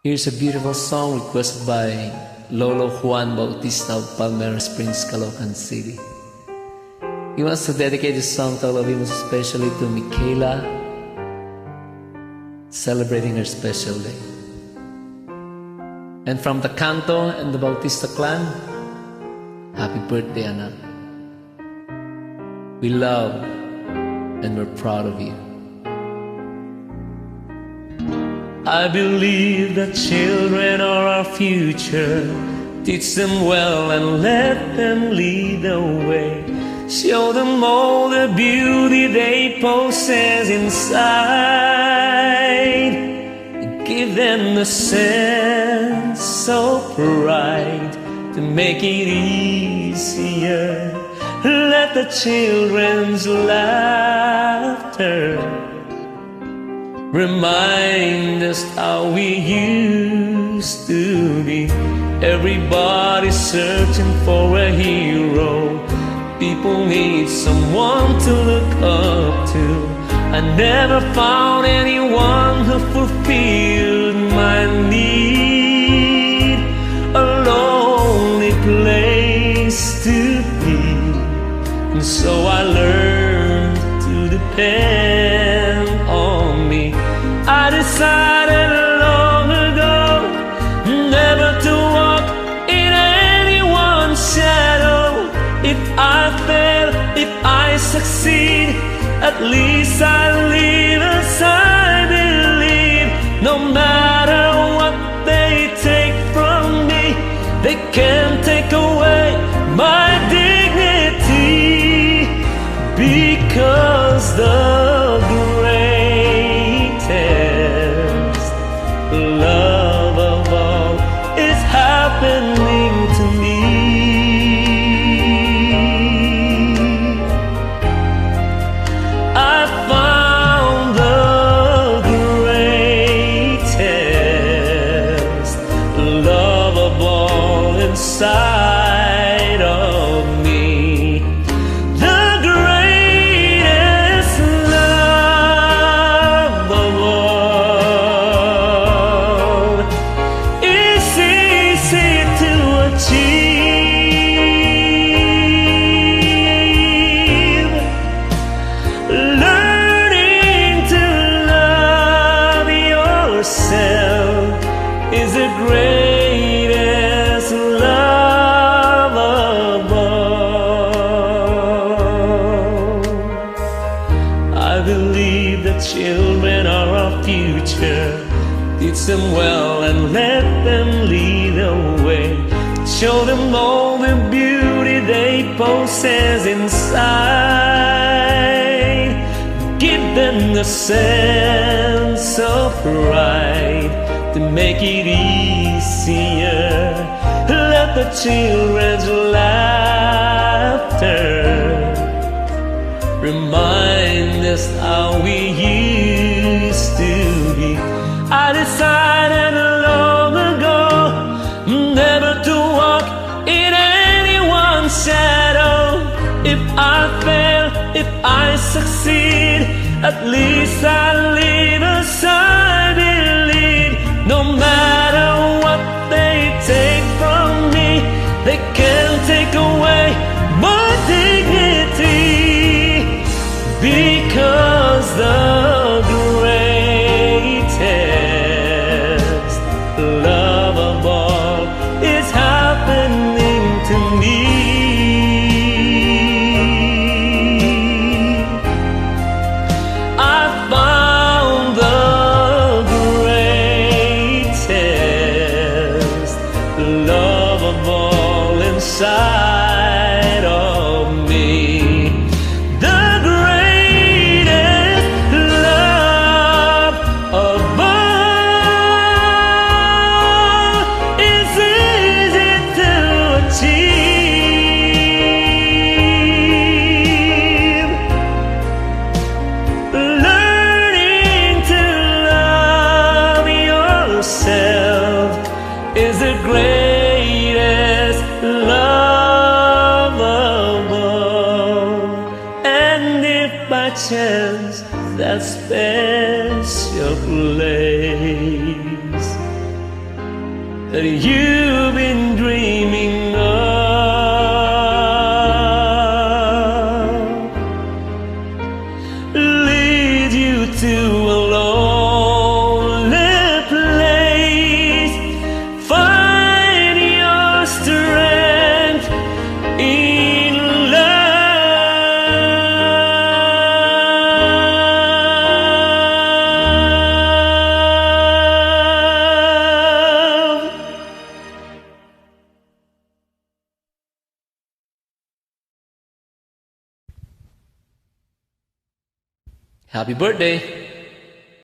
Here's a beautiful song requested by Lolo Juan Bautista of Palmera Springs, Caloocan City. He wants to dedicate this song to all of you, most especially to Michaela, celebrating her special day. And from the Canto and the Bautista clan, happy birthday, Anak. We love and we're proud of you. I believe that children are our future. Teach them well and let them lead the way. Show them all the beauty they possess inside. Give them the sense of pride to make it easier. Let the children's laughter remind us how we used to be. Everybody's searching for a hero. People need someone to look up to. I never found anyone who fulfilled my need. A lonely place to be. And so I learned to depend on me. I decided long ago never to walk in anyone's shadow. If I fail, if I succeed, at least I live as I believe. No matter what they take from me, they can't take away my dignity, because the love of all is happening to me. I found the greatest love of all inside of me. Is the greatest love of all. I believe that children are our future. Teach them well and let them lead the way. Show them all the beauty they possess inside. Give them the sense of pride to make it easier. Let the children's laughter remind us how we used to be. I decided long ago never to walk in anyone's shadow. If I fail, if I succeed, at least I live as I believe. No matter what they take from me, they can't take away my dignity, because the greatest love of all is happening to me. I found the love of all inside of me. The greatest love of all is easy to achieve. Learning to love yourself is the greatest love of all. And if by chance that special place that you've been dreaming of leads you to a lonely place. Find your strength in love. Happy birthday!